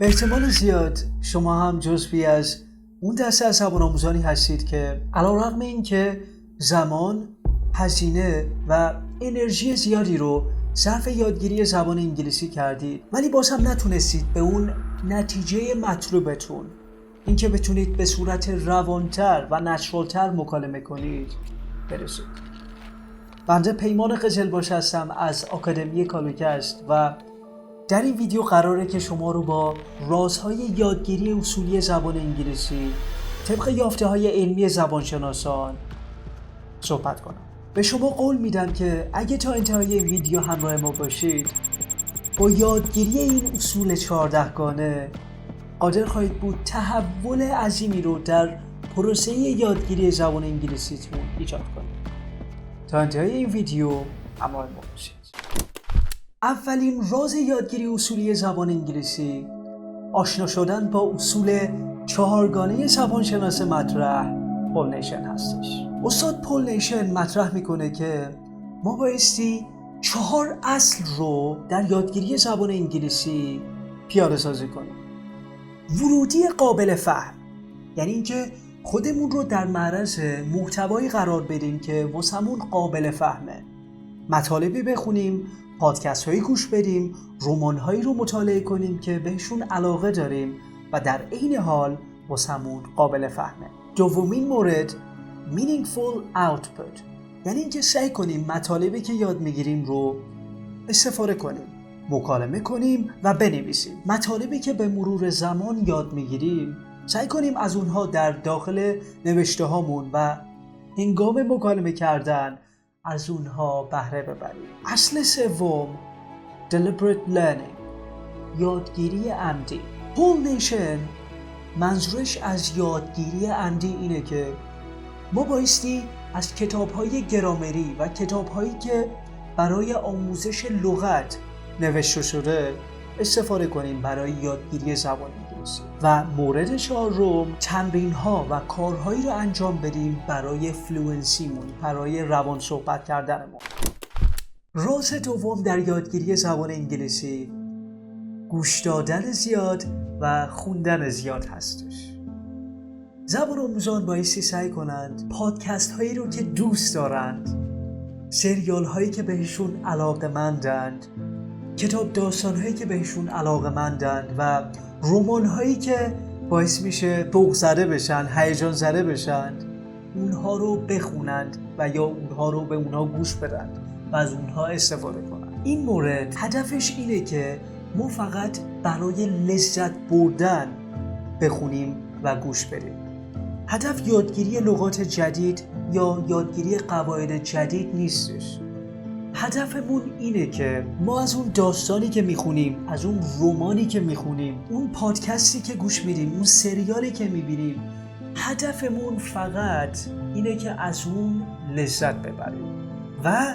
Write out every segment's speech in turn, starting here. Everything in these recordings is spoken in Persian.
به احتمال زیاد شما هم جزوی از اون دسته از زبان آموزانی هستید که علیرغم این که زمان، هزینه و انرژی زیادی رو صرف یادگیری زبان انگلیسی کردید ولی باز هم نتونستید به اون نتیجه مطلوبتون، اینکه بتونید به صورت روانتر و نچرالتر مکالمه کنید، برسید. بنده پیمان قزلباش هستم از آکادمی کالوکست و در این ویدیو قراره که شما رو با رازهای یادگیری اصولی زبان انگلیسی طبق یافته‌های علمی زبانشناسان صحبت کنم. به شما قول میدم که اگه تا انتهای این ویدیو همراه ما باشید، با یادگیری این اصول 14 گانه قادر خواهید بود تحول عظیمی رو در پروسه یادگیری زبان انگلیسیتون ایجاد کنید. تا انتهای این ویدیو همراه ما باشید. اولین راز یادگیری اصولی زبان انگلیسی آشنا شدن با اصول 4 گانه زبانشناس مطرح پول نیشن هستش. استاد پول نیشن مطرح میکنه که ما بایستی 4 اصل رو در یادگیری زبان انگلیسی پیاده سازی کنیم. ورودی قابل فهم، یعنی اینکه خودمون رو در معرض محتوایی قرار بدیم که واسمون قابل فهمه. مطالبی بخونیم، پادکست هایی گوش بدیم، رمان هایی رو مطالعه کنیم که بهشون علاقه داریم و در عین حال واسمون قابل فهمه. دومین مورد meaningful output، یعنی اینکه سعی کنیم مطالبی که یاد میگیریم رو استفاده کنیم، مکالمه کنیم و بنویسیم. مطالبی که به مرور زمان یاد میگیریم سعی کنیم از اونها در داخل نوشته هامون و هنگام مکالمه کردن از اونها بهره ببریم. اصل سوم deliberate learning، یادگیری عمدی. پول نیشن منظورش از یادگیری عمدی اینه که ما بایستی از کتاب‌های گرامری و کتاب‌هایی که برای آموزش لغت نوشته شده استفاده کنیم برای یادگیری زبان انگلیسی. و مورد چهارم تمرین‌ها و کارهایی رو انجام بدیم برای فلوئنسیمون، برای روان صحبت کردنمون. راز دوم در یادگیری زبان انگلیسی گوش دادن زیاد و خوندن زیاد هستش. زبان آموزان بایستی سعی کنند پادکست هایی رو که دوست دارند، سریال هایی که بهشون علاقه‌مندند، کتاب داستان هایی که بهشون علاقه‌مندند و رمان هایی که باعث میشه ذوق زده بشن، هیجان زده بشن، اونها رو بخونند و یا اونها رو به اونها گوش بدن و از اونها استفاده کنند. این مورد هدفش اینه که ما فقط برای لذت بردن بخونیم و گوش بدیم. هدف یادگیری لغات جدید یا یادگیری قواعد جدید نیستش. هدفمون اینه که ما از اون داستانی که میخونیم، از اون رمانی که میخونیم، اون پادکستی که گوش میدیم، اون سریالی که میبینیم، هدفمون فقط اینه که از اون لذت ببریم و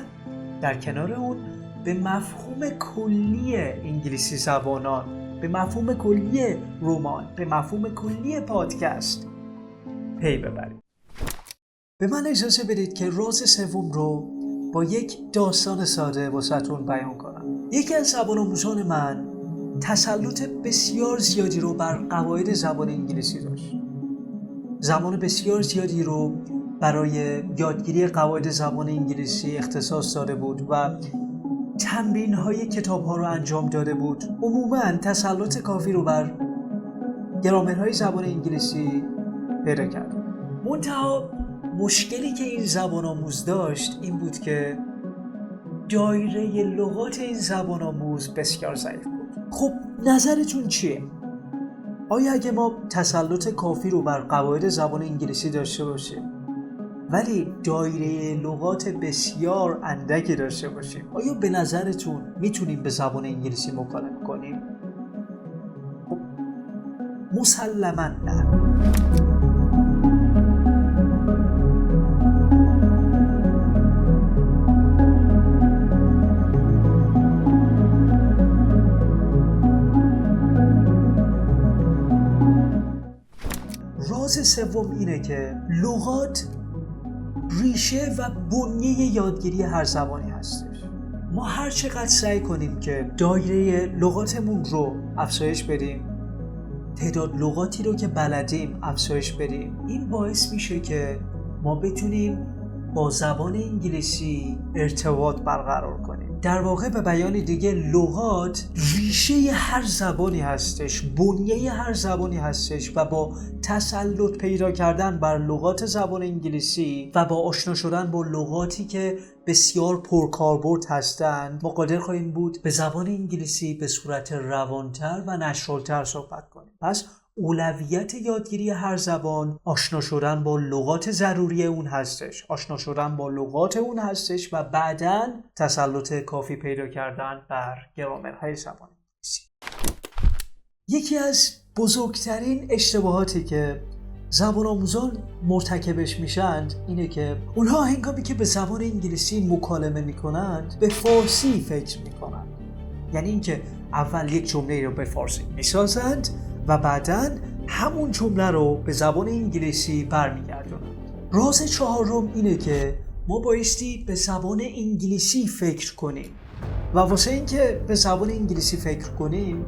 در کنار اون به مفهوم کلی انگلیسی زبانان، به مفهوم کلی رمان، به مفهوم کلی پادکست پی ببریم. به من اجازه بدید که راز سوم رو با یک داستان ساده واسهتون بیان کنم. یکی از زبان آموزان من تسلط بسیار زیادی رو بر قواعد زبان انگلیسی داشت. زمان بسیار زیادی رو برای یادگیری قواعد زبان انگلیسی اختصاص داده بود و تمرین‌های کتاب‌ها رو انجام داده بود. عموماً تسلط کافی رو بر گرامرهای زبان انگلیسی پیدا کرد. منتها مشکلی که این زبان آموز داشت این بود که دایره لغات این زبان آموز بسیار ضعیف بود. خب نظرتون چیه؟ آیا اگه ما تسلط کافی رو بر قواعد زبان انگلیسی داشته باشیم ولی دایره لغات بسیار اندکی داشته باشیم، آیا به نظرتون میتونیم به زبان انگلیسی مکالمه کنیم؟ خب مسلماً نه. راز سوم اینه که لغات ریشه و بنیه یادگیری هر زبانی هستش. ما هر چقدر سعی کنیم که دایره لغاتمون رو افزایش بدیم، تعداد لغاتی رو که بلدیم افزایش بدیم. این باعث میشه که ما بتونیم با زبان انگلیسی ارتباط برقرار کنیم. در واقع به بیان دیگه لغات ریشه هر زبانی هستش، بنیه هر زبانی هستش و با تسلط پیدا کردن بر لغات زبان انگلیسی و با آشنا شدن با لغاتی که بسیار پرکاربرد هستند ما قادر خواهیم بود به زبان انگلیسی به صورت روانتر و نچرالتر صحبت کنیم. پس اولویت یادگیری هر زبان آشنا شدن با لغات ضروری اون هستش، آشنا شدن با لغات اون هستش و بعداً تسلط کافی پیدا کردن بر گرامرهای زبان انگلیسی. یکی از بزرگترین اشتباهاتی که زبان آموزان مرتکبش میشند اینه که اونها هنگامی که به زبان انگلیسی مکالمه میکنند به فارسی فکر میکنند. یعنی اینکه اول یک جمله رو به فارسی میسازند و بعداً همون جمله رو به زبان انگلیسی برمیگردونند. راز چهارم اینه که ما بایستی به زبان انگلیسی فکر کنیم و واسه اینکه به زبان انگلیسی فکر کنیم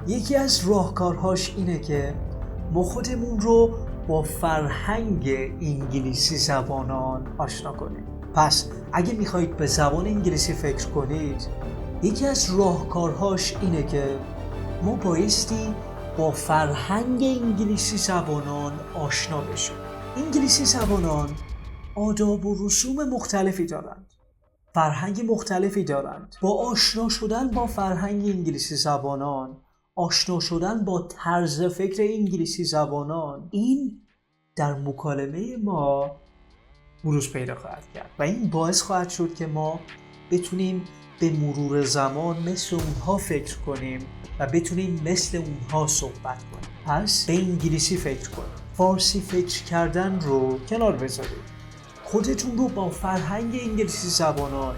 یکی از راهکارهاش اینه که ما خودمون رو با فرهنگ انگلیسی زبانان آشنا کنیم. پس اگه میخواید به زبان انگلیسی فکر کنید یکی از راهکارهاش اینه که ما بایستی با فرهنگ انگلیسی زبانان آشنا بشیم. انگلیسی زبانان آداب و رسوم مختلفی دارند، فرهنگ مختلفی دارند. با آشنا شدن با فرهنگ انگلیسی زبانان، آشنا شدن با طرز فکر انگلیسی زبانان، این در مکالمه ما بروز پیدا خواهد کرد و این باعث خواهد شد که ما بتونیم به مرور زمان مثل اونها فکر کنیم و بتونیم مثل اونها صحبت کنیم. پس به انگلیسی فکر کنیم. فارسی فکر کردن رو کنار بذارید. خودتون رو با فرهنگ انگلیسی زبانان،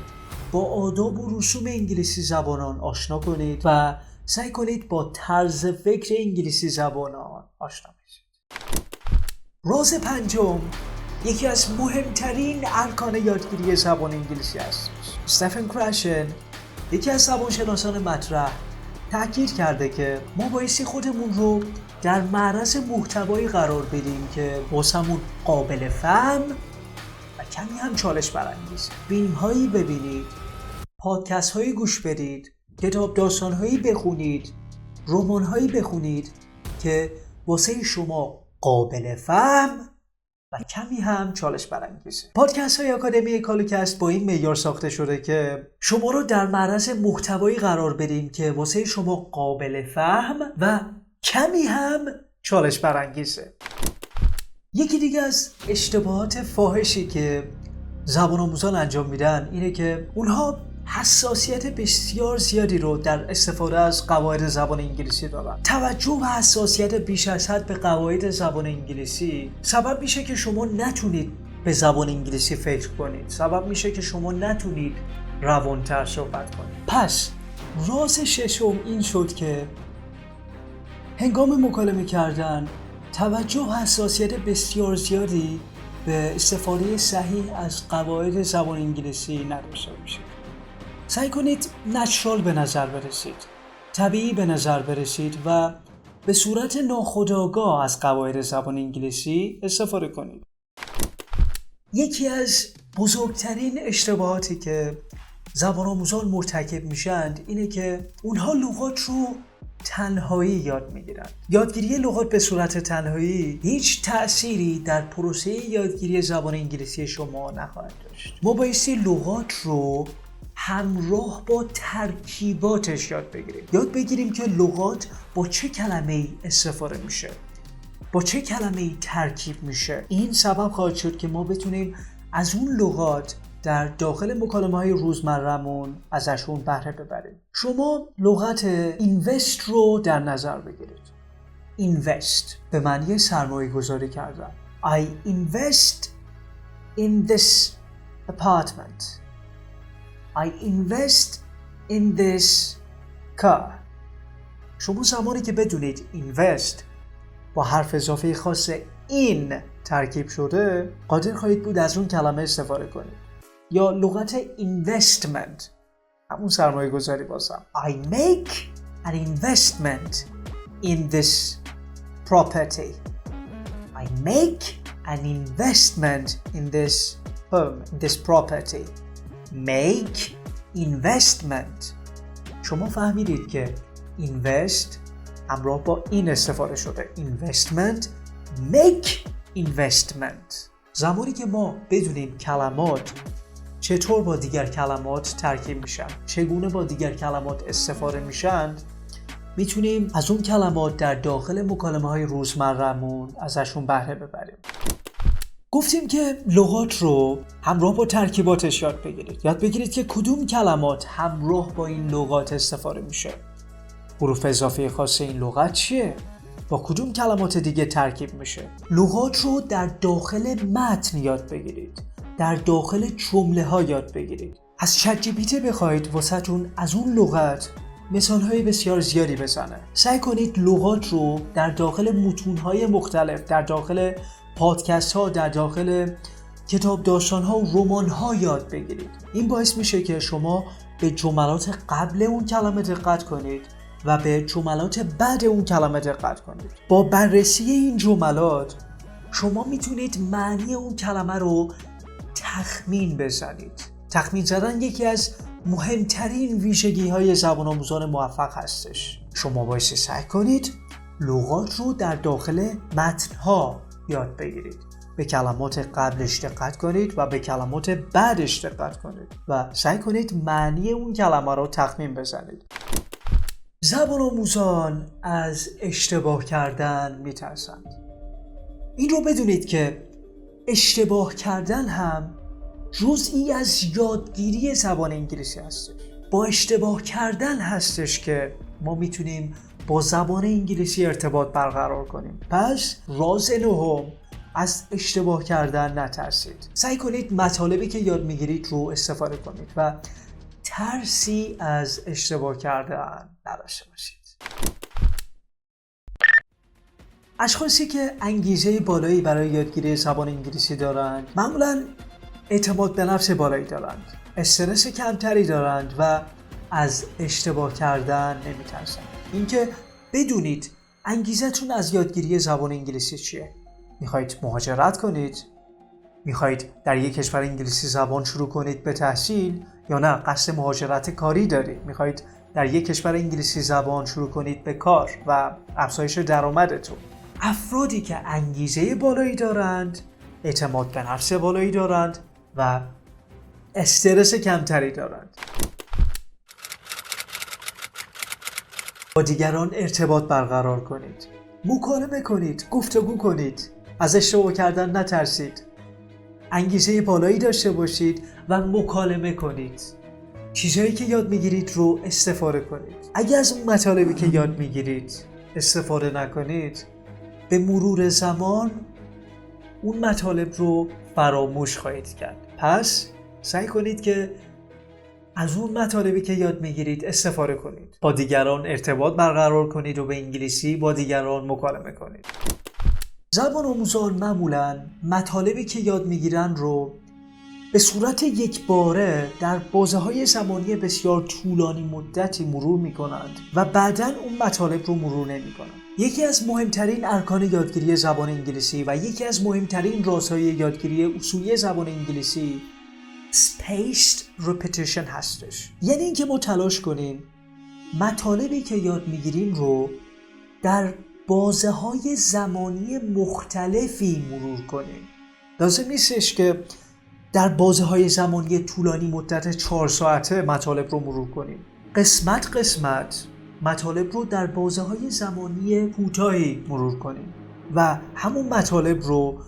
با آداب و رسوم انگلیسی زبانان آشنا کنید و سعی کنید با طرز فکر انگلیسی زبانان آشنا بشید. راز پنجم یکی از مهمترین ارکان یادگیری زبان انگلیسی است. استفن کراشن یکی از زبانشناسان مطرح تاکید کرده که ما بایستی خودمون رو در معرض محتوایی قرار بدیم که واسمون قابل فهم و کمی هم چالش برانگیزه. فیلم هایی ببینید، پادکست هایی گوش بدید، کتاب داستان هایی بخونید، رمان هایی بخونید که واسه شما قابل فهم و کمی هم چالش برانگیزه. پادکست های آکادمی کالوکست با این معیار ساخته شده که شما رو در معرض محتوایی قرار بدیم که واسه شما قابل فهم و کمی هم چالش برانگیزه. یکی دیگه از اشتباهات فاحشی که زبان آموزان انجام میدن اینه که اونها حساسیت بسیار زیادی رو در استفاده از قواعد زبان انگلیسی دارن. توجه و حساسیت بیش از حد به قواعد زبان انگلیسی سبب میشه که شما نتونید به زبان انگلیسی فکر کنید، سبب میشه که شما نتونید روانتر صحبت کنید. پس راز ششم این شد که هنگام مکالمه کردن توجه و حساسیت بسیار زیادی به استفاده صحیح از قواعد زبان انگلیسی نداشته باشید. سعی کنید نچرال به نظر برسید، طبیعی به نظر برسید و به صورت ناخودآگاه از قواعد زبان انگلیسی استفاده کنید. یکی از بزرگترین اشتباهاتی که زبان آموزان مرتکب میشند اینه که اونها لغات رو تنهایی یاد میگیرند. یادگیری لغات به صورت تنهایی هیچ تأثیری در پروسه یادگیری زبان انگلیسی شما نخواهد داشت. ما بایستی لغات رو همراه با ترکیباتش یاد بگیریم که لغات با چه کلمه‌ای استفاده میشه، با چه کلمه‌ای ترکیب میشه. این سبب خواهد شد که ما بتونیم از اون لغات در داخل مکالمه‌های روزمره‌مون ازشون بهره ببریم. شما لغت اینوست رو در نظر بگیرید. اینوست به معنی سرمایه گذاری کردن. I invest in this apartment. I invest in this car. شما زمانی که بدونید invest با حرف اضافه خاص این ترکیب شده قادر خواهید بود از اون کلمه استفاده کنید. یا لغت investment همون سرمایه گذاری بازم. I make an investment in this property. I make an investment in this home, in this property. Make investment. شما فهمیدید که invest همراه با این استفاده شده. investment. make investment. زمانی که ما بدونیم کلمات چطور با دیگر کلمات ترکیب میشن، چگونه با دیگر کلمات استفاده میشن، میتونیم از اون کلمات در داخل مکالمه های روزمره‌مون ازشون بهره ببریم. گفتیم که لغات رو همراه با ترکیباتش یاد بگیرید که کدوم کلمات همراه با این لغات استفاده میشه. حروف اضافی خاص این لغت چیه؟ با کدوم کلمات دیگه ترکیب میشه؟ لغات رو در داخل متن یاد بگیرید. در داخل جمله ها یاد بگیرید. از چت جی پی تی بخواید واسهتون از اون لغت مثالهای بسیار زیادی بزنه. سعی کنید لغات رو در داخل متونهای مختلف، در داخل پادکست ها، در داخل کتاب داستان ها و رمان ها یاد بگیرید. این باعث میشه که شما به جملات قبل اون کلمه دقت کنید و به جملات بعد اون کلمه دقت کنید. با بررسی این جملات شما میتونید معنی اون کلمه رو تخمین بزنید. تخمین زدن یکی از مهمترین ویژگی های زبان آموزان موفق هستش. شما باید سعی کنید لغات رو در داخل متن‌ها یاد بگیرید. به کلمات قبلش دقت کنید و به کلمات بعدش دقت کنید و سعی کنید معنی اون کلمه رو تخمین بزنید. زبان آموزان از اشتباه کردن میترسند. این رو بدونید که اشتباه کردن هم جزئی از یادگیری زبان انگلیسی هستش. با اشتباه کردن هستش که ما میتونیم با زبان انگلیسی ارتباط برقرار کنیم. پس راز نهم، از اشتباه کردن نترسید. سعی کنید مطالبی که یاد میگیرید رو استفاده کنید و ترسی از اشتباه کردن نداشته باشید. اشخاصی که انگیزه بالایی برای یادگیری زبان انگلیسی دارند معمولاً اعتماد به نفس بالایی دارند، استرس کمتری دارند و از اشتباه کردن نمیترسند. اینکه بدونید انگیزتون از یادگیری زبان انگلیسی چیه؟ میخواید مهاجرت کنید؟ میخواید در یک کشور انگلیسی زبان شروع کنید به تحصیل؟ یا نه قصد مهاجرت کاری دارید؟ میخواید در یک کشور انگلیسی زبان شروع کنید به کار و افزایش درآمدتون؟ افرادی که انگیزه بالایی دارند، اعتماد به نفس بالایی دارند و استرس کمتری دارند. با دیگران ارتباط برقرار کنید. مکالمه کنید، گفتگو کنید. از اشتباه کردن نترسید. انگیزه بالایی داشته باشید و مکالمه کنید. چیزهایی که یاد میگیرید رو استفاده کنید. اگه از اون مطالبی که یاد میگیرید استفاده نکنید، به مرور زمان اون مطالب رو فراموش خواهید کرد. پس سعی کنید که از اون مطالبی که یاد میگیرید استفاده کنید. با دیگران ارتباط برقرار کنید و به انگلیسی با دیگران مکالمه کنید. زبان آموزان معمولاً مطالبی که یاد میگیرن رو به صورت یکباره در بازه‌های زمانی بسیار طولانی مدتی مرور میکنند و بعداً اون مطالب رو مرور نمیکنند. یکی از مهمترین ارکان یادگیری زبان انگلیسی و یکی از مهمترین رازهای یادگیری اصولی زبان انگلیسی spaced repetition هستش. یعنی اینکه ما تلاش کنیم مطالبی که یاد میگیریم رو در بازه‌های زمانی مختلفی مرور کنیم. لازم نیستش که در بازه‌های زمانی طولانی مدت 4 ساعته مطالب رو مرور کنیم. قسمت قسمت مطالب رو در بازه‌های زمانی کوتاهی مرور کنیم و همون مطالب رو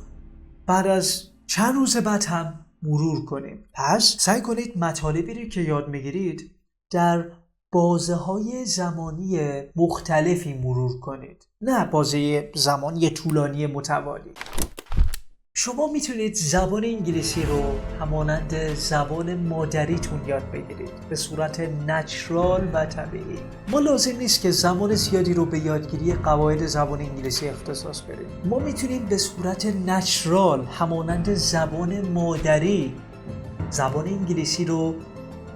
بعد از چند روز بعد هم مرور کنیم. پس سعی کنید مطالبی رو که یاد میگیرید در بازه‌های زمانی مختلفی مرور کنید، نه بازه زمانی طولانی متوالی. شما میتونید زبان انگلیسی رو همانند زبان مادریتون یاد بگیرید به صورت نچرال و طبیعی. ما لازم نیست که زمان زیادی رو به یادگیری قواعد زبان انگلیسی اختصاص بدیم. ما میتونیم به صورت نچرال همانند زبان مادری زبان انگلیسی رو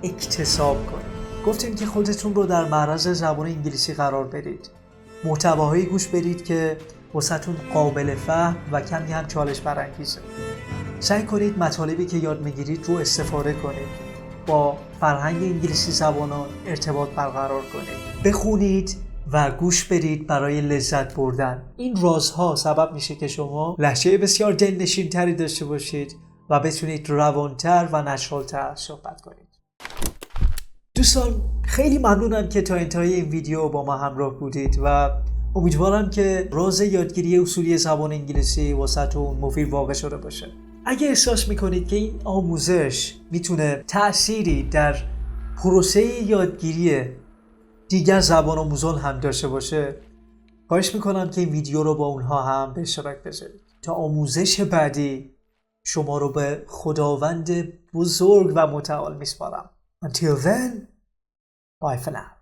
اکتساب کنید. گفتیم که خودتون رو در معرض زبان انگلیسی قرار بدید. محتواهایی گوش بدید که واسهتون قابل فهم و کمی هم چالش برانگیزه. سعی کنید مطالبی که یاد میگیرید رو استفاده کنید. با فرهنگ انگلیسی زبانان ارتباط برقرار کنید. بخونید و گوش بدید برای لذت بردن. این رازها سبب میشه که شما لهجه بسیار دلنشین تری داشته باشید و بتونید روانتر و نچرالتر صحبت کنید. دوستان خیلی ممنونم که تا انتهای این ویدیو با ما همراه بودید و امیدوارم که راز یادگیری اصولی زبان انگلیسی واسهتون مفید واقع شده باشه. اگه احساس میکنید که این آموزش میتونه تأثیری در پروسه یادگیری دیگر زبان آموزان هم داشته باشه، خواهش میکنم که این ویدیو رو با اونها هم به اشتراک بذارید تا آموزش بعدی شما رو به خداوند بزرگ و متعال میسپارم. Until then, bye for now.